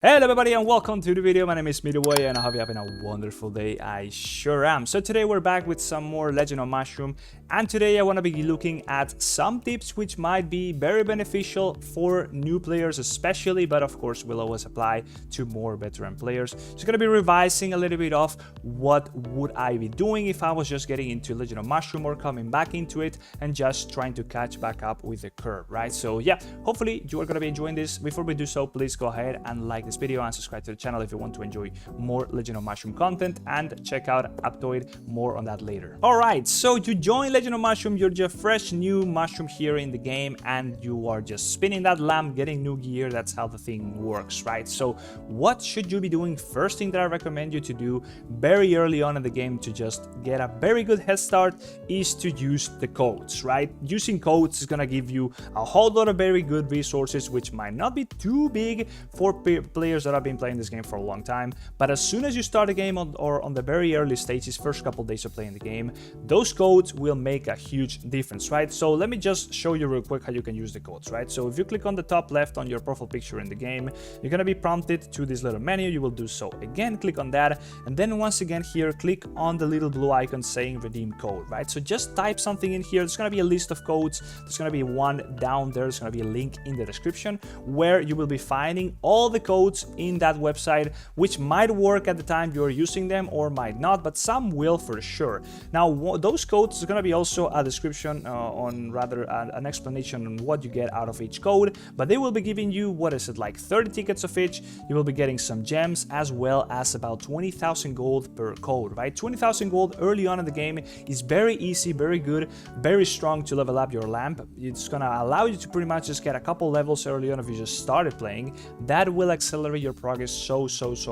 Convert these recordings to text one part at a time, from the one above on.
Hello everybody and welcome to the video. My name is Midway and I hope you're having a wonderful day. I sure am. So today we're back with some more Legend of Mushroom, and today I want to be looking at some tips which might be very beneficial for new players especially, but of course will always apply to more veteran players. Just going to be revising a little bit of what would I be doing if I was just getting into Legend of Mushroom or coming back into it and just trying to catch back up with the curve, right? So yeah, hopefully you are going to be enjoying this. Before we do so, please go ahead and like this video and subscribe to the channel if you want to enjoy more Legend of Mushroom content, and check out Aptoide, more on that later. Alright, so you join Legend of Mushroom, you're just fresh new mushroom here in the game and you are just spinning that lamp, getting new gear. That's how the thing works, right? So what should you be doing? First thing that I recommend you to do very early on in the game to just get a very good head start is to use the codes, right? Using codes is gonna give you a whole lot of very good resources which might not be too big for players that have been playing this game for a long time, but as soon as you start the game on the very early stages, first couple days of playing the game, those codes will make a huge difference, right? So let me just show you real quick how you can use the codes, right? So if you click on the top left on your profile picture in the game, you're gonna be prompted to this little menu. You will do so again, click on that, and then once again here, click on the little blue icon saying redeem code, right? So just type something in here. There's gonna be a list of codes. There's gonna be one down there. There's gonna be a link in the description where you will be finding all the codes in that website, which might work at the time you're using them or might not, but some will for sure. Now those codes is going to be also a description on rather an explanation on what you get out of each code, but they will be giving you, what is it, like 30 tickets of each. You will be getting some gems as well as about 20,000 gold per code, right? 20,000 gold early on in the game is very easy, very good, very strong to level up your lamp. It's going to allow you to pretty much just get a couple levels early on if you just started playing. That will accelerate your progress so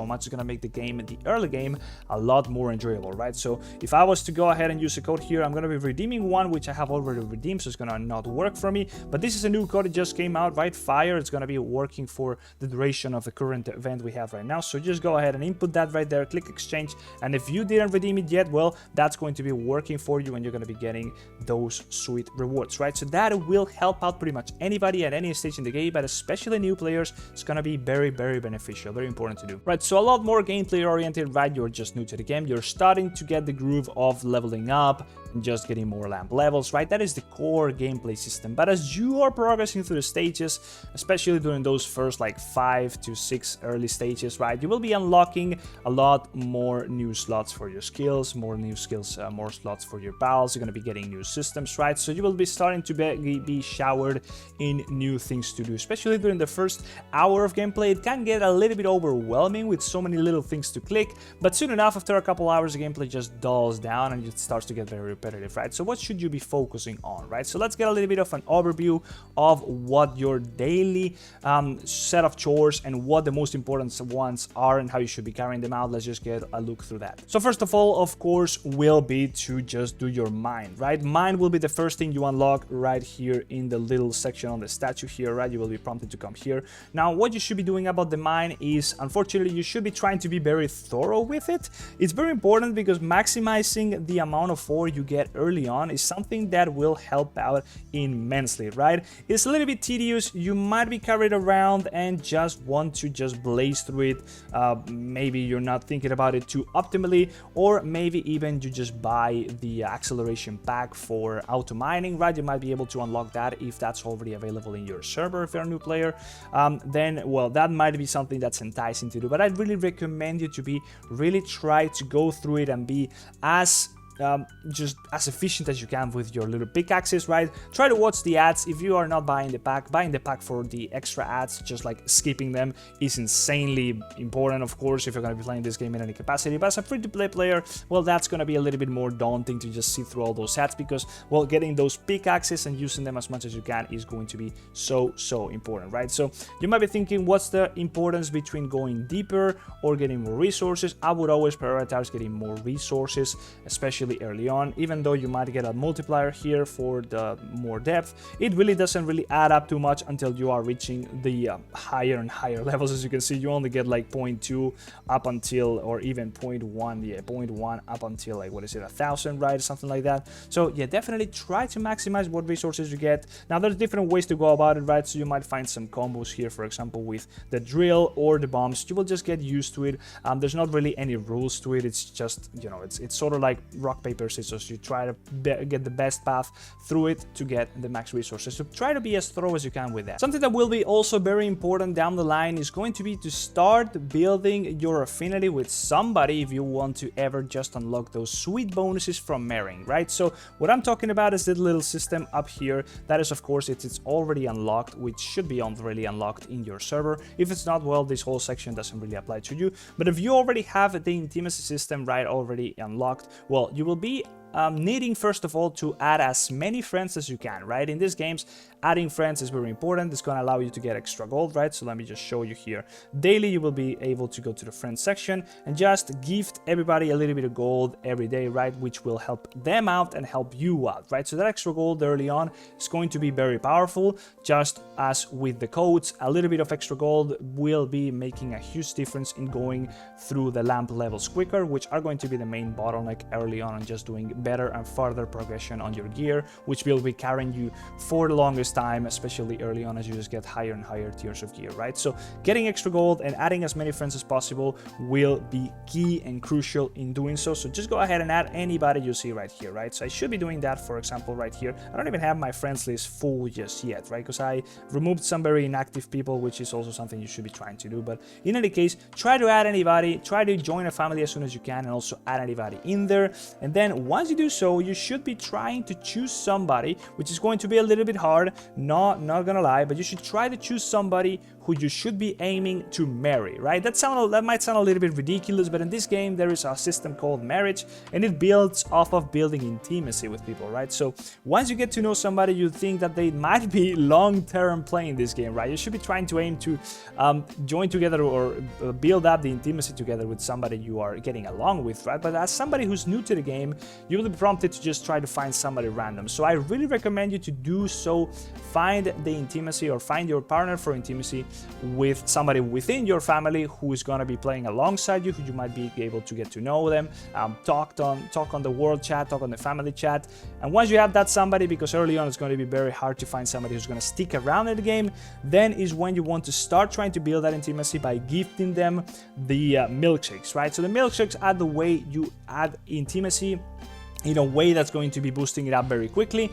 much. It's gonna make the game, the early game, a lot more enjoyable, right? So if I was to go ahead and use a code here, I'm gonna be redeeming one which I have already redeemed, so it's gonna not work for me, but this is a new code. It just came out, right? Fire. It's gonna be working for the duration of the current event we have right now. So just go ahead and input that right there, click exchange, and if you didn't redeem it yet, well, that's going to be working for you and you're gonna be getting those sweet rewards, right? So that will help out pretty much anybody at any stage in the game, but especially new players. It's gonna be very beneficial, very important to do, right? So a lot more gameplay oriented, right? You're just new to the game, you're starting to get the groove of leveling up and just getting more lamp levels, right? That is the core gameplay system. But as you are progressing through the stages, especially during those first like 5 to 6 early stages, right, you will be unlocking a lot more new slots for your skills, more new skills, more slots for your pals. You're going to be getting new systems, right? So you will be starting to be showered in new things to do, especially during the first hour of gameplay. It can get a little bit overwhelming with so many little things to click, but soon enough, after a couple hours, the gameplay just dulls down and it starts to get very repetitive, right? So what should you be focusing on, right? So let's get a little bit of an overview of what your daily set of chores and what the most important ones are and how you should be carrying them out. Let's just get a look through that. So first of all, of course, will be to just do your mine, right? Mine will be the first thing you unlock right here in the little section on the statue here, right? You will be prompted to come here. Now, what you should be doing about the mine is, unfortunately, you should be trying to be very thorough with it. It's very important because maximizing the amount of ore you get early on is something that will help out immensely, right? It's a little bit tedious. You might be carried around and just want to just blaze through it. Maybe you're not thinking about it too optimally, or maybe even you just buy the acceleration pack for auto mining, right? You might be able to unlock that if that's already available in your server if you're a new player. Then, well, that might be something that's enticing to do, but I'd really recommend you to really try to go through it and be as just as efficient as you can with your little pickaxes, right? Try to watch the ads. If you are not buying the pack for the extra ads, just like skipping them is insanely important, of course, if you're going to be playing this game in any capacity. But as a free-to-play player, well, that's going to be a little bit more daunting to just see through all those ads because, well, getting those pickaxes and using them as much as you can is going to be so important, right? So you might be thinking, what's the importance between going deeper or getting more resources? I would always prioritize getting more resources, especially especially early on. Even though you might get a multiplier here for the more depth, it really doesn't really add up too much until you are reaching the higher and higher levels. As you can see, you only get like 0.2 up until, or even 0.1, yeah, 0.1 up until like, what is it, 1,000, right, something like that. So yeah, definitely try to maximize what resources you get. Now there's different ways to go about it, right? So you might find some combos here, for example, with the drill or the bombs. You will just get used to it. There's not really any rules to it. It's just, you know, it's sort of like rock, paper, scissors. You try to get the best path through it to get the max resources. So try to be as thorough as you can with that. Something that will be also very important down the line is going to be to start building your affinity with somebody if you want to ever just unlock those sweet bonuses from marrying, right? So what I'm talking about is the little system up here. That is, of course, it's already unlocked, which should be already unlocked in your server. If it's not, well, this whole section doesn't really apply to you. But if you already have the intimacy system, right, already unlocked, well, you will be needing, first of all, to add as many friends as you can, right? In these games, adding friends is very important. It's going to allow you to get extra gold, right? So let me just show you here. Daily, you will be able to go to the friends section and just gift everybody a little bit of gold every day, right? Which will help them out and help you out, right? So that extra gold early on is going to be very powerful. Just as with the codes, a little bit of extra gold will be making a huge difference in going through the lamp levels quicker, which are going to be the main bottleneck early on and just doing better and further progression on your gear, which will be carrying you for the longest time, especially early on as you just get higher and higher tiers of gear, right? So getting extra gold and adding as many friends as possible will be key and crucial in doing so. So just go ahead and add anybody you see right here, right? So I should be doing that, for example, right here. I don't even have my friends list full just yet, right? Because I removed some very inactive people, which is also something you should be trying to do. But in any case, try to add anybody, try to join a family as soon as you can, and also add anybody in there. And then once you do so, you should be trying to choose somebody, which is going to be a little bit hard, not gonna lie, but you should try to choose somebody who you should be aiming to marry, right? That might sound a little bit ridiculous, but in this game there is a system called marriage, and it builds off of building intimacy with people, right? So once you get to know somebody, you think that they might be long-term playing this game, right? You should be trying to aim to join together or build up the intimacy together with somebody you are getting along with, right? But as somebody who's new to the game, you will be prompted to just try to find somebody random. So I really recommend you to do so. Find the intimacy, or find your partner for intimacy with somebody within your family who is going to be playing alongside you, who you might be able to get to know them, talk on the world chat, talk on the family chat. And once you have that somebody, because early on it's going to be very hard to find somebody who's going to stick around in the game, then is when you want to start trying to build that intimacy by gifting them the milkshakes, right? So the milkshakes are the way you add intimacy in a way that's going to be boosting it up very quickly.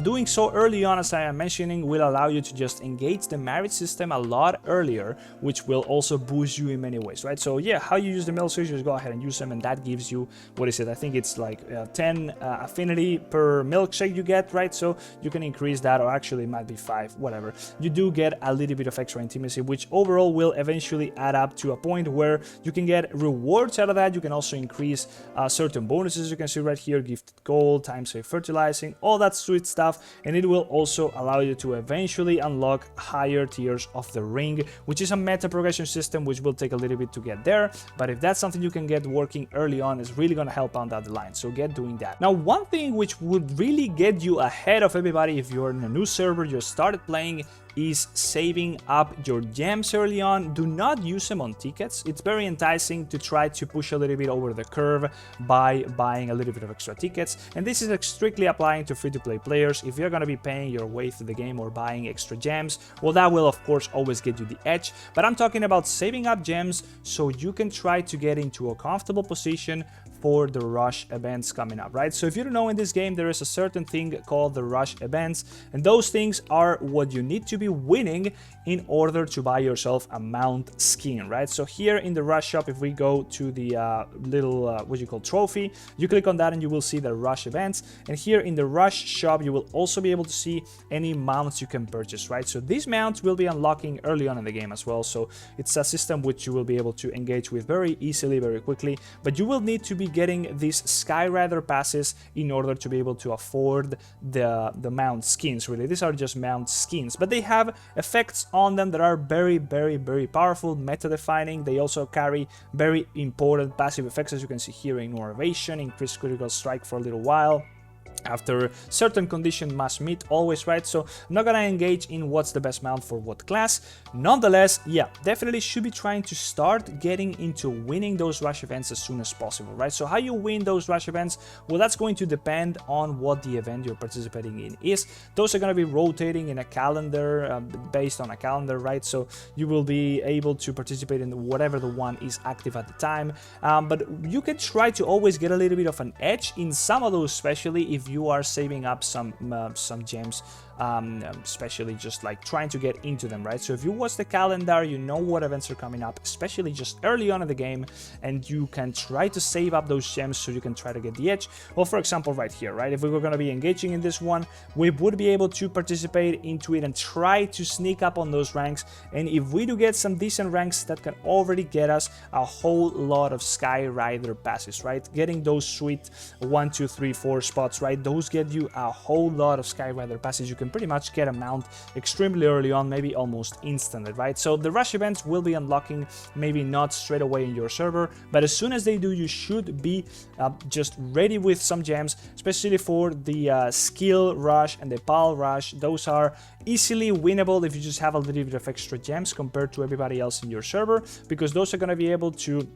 Doing so early on, as I am mentioning, will allow you to just engage the marriage system a lot earlier, which will also boost you in many ways, right? So yeah, how you use the milkshakes, just go ahead and use them, and that gives you, what is it? I think it's like 10 affinity per milkshake you get, right? So you can increase that, or actually it might be 5, whatever. You do get a little bit of extra intimacy, which overall will eventually add up to a point where you can get rewards out of that. You can also increase certain bonuses. You can see right here, gifted gold, time save fertilizing, all that sweet stuff, and it will also allow you to eventually unlock higher tiers of the ring, which is a meta progression system, which will take a little bit to get there, but if that's something you can get working early on, it's really going to help on that line. So get doing that. Now, one thing which would really get you ahead of everybody if you're in a new server, you started playing, is saving up your gems early on. Do not use them on tickets. It's very enticing to try to push a little bit over the curve by buying a little bit of extra tickets, and this is strictly applying to free-to-play players. If you're going to be paying your way through the game or buying extra gems, well, that will of course always get you the edge, but I'm talking about saving up gems so you can try to get into a comfortable position for the rush events coming up, right? So if you don't know, in this game there is a certain thing called the rush events, and those things are what you need to be winning in order to buy yourself a mount skin, right? So here in the rush shop, if we go to the little what you call trophy, you click on that and you will see the rush events, and here in the rush shop you will also be able to see any mounts you can purchase, right? So these mounts will be unlocking early on in the game as well, so it's a system which you will be able to engage with very easily, very quickly, but you will need to be be getting these Skyrider passes in order to be able to afford the mount skins. Really, these are just mount skins, but they have effects on them that are very, very, very powerful, meta defining. They also carry very important passive effects, as you can see here: innovation, increased critical strike for a little while after certain condition must meet always, right? So I'm not gonna engage in what's the best mount for what class. Nonetheless, yeah, definitely should be trying to start getting into winning those rush events as soon as possible, right? So how you win those rush events, well, that's going to depend on what the event you're participating in is. Those are going to be rotating in a calendar, based on a calendar, right? So you will be able to participate in whatever the one is active at the time, but you can try to always get a little bit of an edge in some of those, especially if you are saving up some gems, especially just like trying to get into them, right? So if you watch the calendar, you know what events are coming up, especially just early on in the game, and you can try to save up those gems so you can try to get the edge. Well, for example, right here, right? If we were going to be engaging in this one, we would be able to participate into it and try to sneak up on those ranks. And if we do get some decent ranks, that can already get us a whole lot of Skyrider passes, right? Getting those sweet 1, 2, 3, 4 spots, right? Those get you a whole lot of Skyrider passes. You can pretty much get a mount extremely early on, maybe almost instantly, right? So the rush events will be unlocking maybe not straight away in your server, but as soon as they do, you should be just ready with some gems, especially for the skill rush and the pal rush. Those are easily winnable if you just have a little bit of extra gems compared to everybody else in your server, because those are going to be able to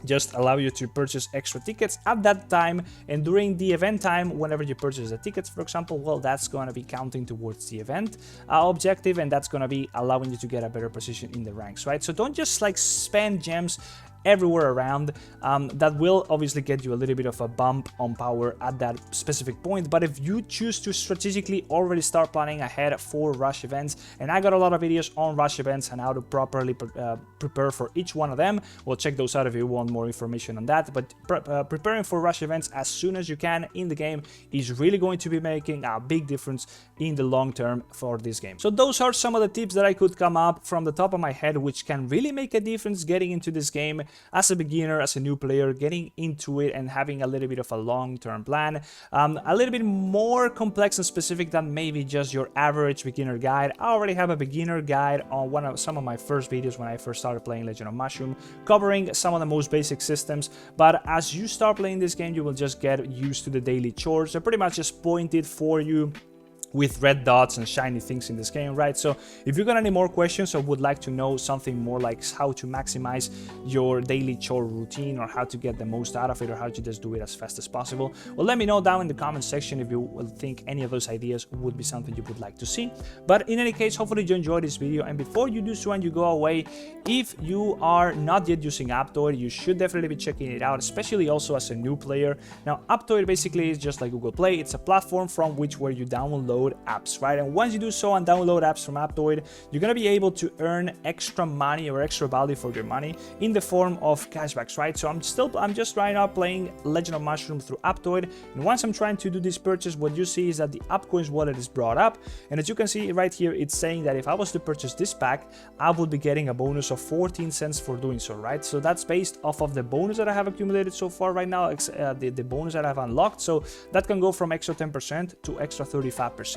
just allow you to purchase extra tickets at that time, and during the event time, whenever you purchase the tickets, for example, well, that's going to be counting towards the event objective, and that's going to be allowing you to get a better position in the ranks, right? So don't just like spend gems everywhere around. That will obviously get you a little bit of a bump on power at that specific point, but if you choose to strategically already start planning ahead for rush events, and I got a lot of videos on rush events and how to properly prepare for each one of them, well, check those out if you want more information on that. But preparing for rush events as soon as you can in the game is really going to be making a big difference in the long term for this game. So those are some of the tips that I could come up from the top of my head, which can really make a difference getting into this game as a beginner, as a new player, getting into it and having a little bit of a long-term plan, a little bit more complex and specific than maybe just your average beginner guide. I already have a beginner guide on some of my first videos when I first started playing Legend of Mushroom, covering some of the most basic systems, but as you start playing this game, you will just get used to the daily chores. They're pretty much just pointed for you with red dots and shiny things in this game, right? So if you got any more questions or would like to know something more like how to maximize your daily chore routine, or how to get the most out of it, or how to just do it as fast as possible, well, let me know down in the comment section if you will think any of those ideas would be something you would like to see. But in any case, hopefully you enjoyed this video, and before you do so and you go away, if you are not yet using Aptoide, you should definitely be checking it out, especially also as a new player. Now, Aptoide basically is just like Google Play. It's a platform from where you download apps, right? And once you do so and download apps from Aptoide, you're gonna be able to earn extra money or extra value for your money in the form of cashbacks, right? So I'm just right now playing Legend of Mushroom through Aptoide, and once I'm trying to do this purchase, what you see is that the AppCoins wallet is brought up, and as you can see right here, it's saying that if I was to purchase this pack, I would be getting a bonus of 14 cents for doing so, right? So that's based off of the bonus that I have accumulated so far right now, the bonus that I've unlocked. So that can go from extra 10% to extra 35%.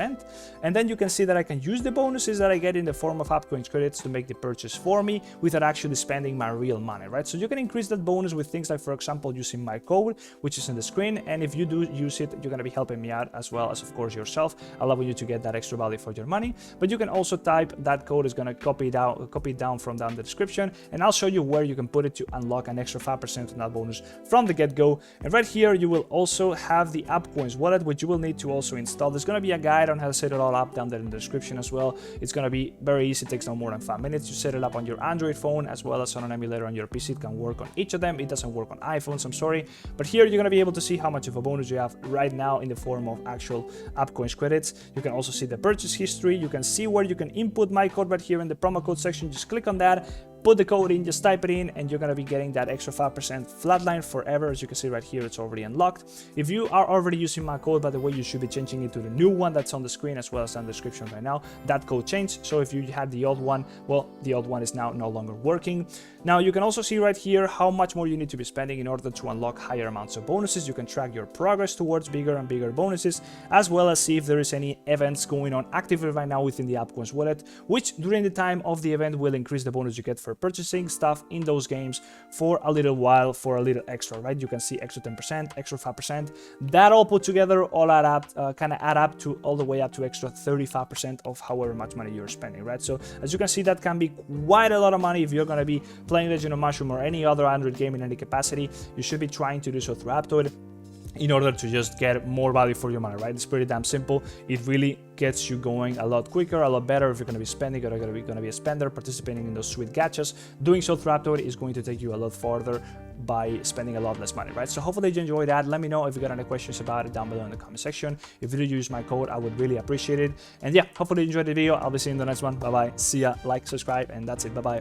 And then you can see that I can use the bonuses that I get in the form of AppCoins credits to make the purchase for me without actually spending my real money, right? So you can increase that bonus with things like, for example, using my code, which is in the screen. And if you do use it, you're going to be helping me out, as well as, of course, yourself, allowing you to get that extra value for your money. But you can also type that code, is going to copy it down from down the description, and I'll show you where you can put it to unlock an extra 5% on that bonus from the get-go. And right here, you will also have the AppCoins wallet, which you will need to also install. There's going to be a guide on how to set it all up down there in the description as well. It's going to be very easy. It takes no more than 5 minutes to set it up on your Android phone, as well as on an emulator on your PC. It can work on each of them. It doesn't work on iPhones, I'm sorry. But here you're going to be able to see how much of a bonus you have right now in the form of actual AppCoins credits. You can also see the purchase history. You can see where you can input my code right here in the promo code section. Just click on that, put the code in, just type it in, and you're gonna be getting that extra 5% flatline forever. As you can see right here, it's already unlocked. If you are already using my code, by the way, you should be changing it to the new one that's on the screen as well as in the description right now. That code changed, so if you had the old one, well, the old one is now no longer working. Now you can also see right here how much more you need to be spending in order to unlock higher amounts of bonuses. You can track your progress towards bigger and bigger bonuses, as well as see if there is any events going on actively right now within the Aptoide wallet, which during the time of the event will increase the bonus you get for purchasing stuff in those games for a little while, for a little extra, right? You can see extra 10%, extra 5%. That all put together all add up, kind of add up to all the way up to extra 35% of however much money you're spending, right? So as you can see, that can be quite a lot of money if you're going to be playing Legend of Mushroom or any other Android game in any capacity. You should be trying to do so through Aptoide in order to just get more value for your money, right? It's pretty damn simple. It really gets you going a lot quicker, a lot better. If you're going to be spending, or going to be a spender, participating in those sweet gachas, doing so through Aptoide is going to take you a lot farther by spending a lot less money, right? So hopefully you enjoyed that. Let me know if you got any questions about it down below in the comment section. If you do use my code, I would really appreciate it. And yeah, hopefully you enjoyed the video. I'll be seeing you in the next one. Bye bye. See ya. Like, subscribe, and that's it. Bye bye.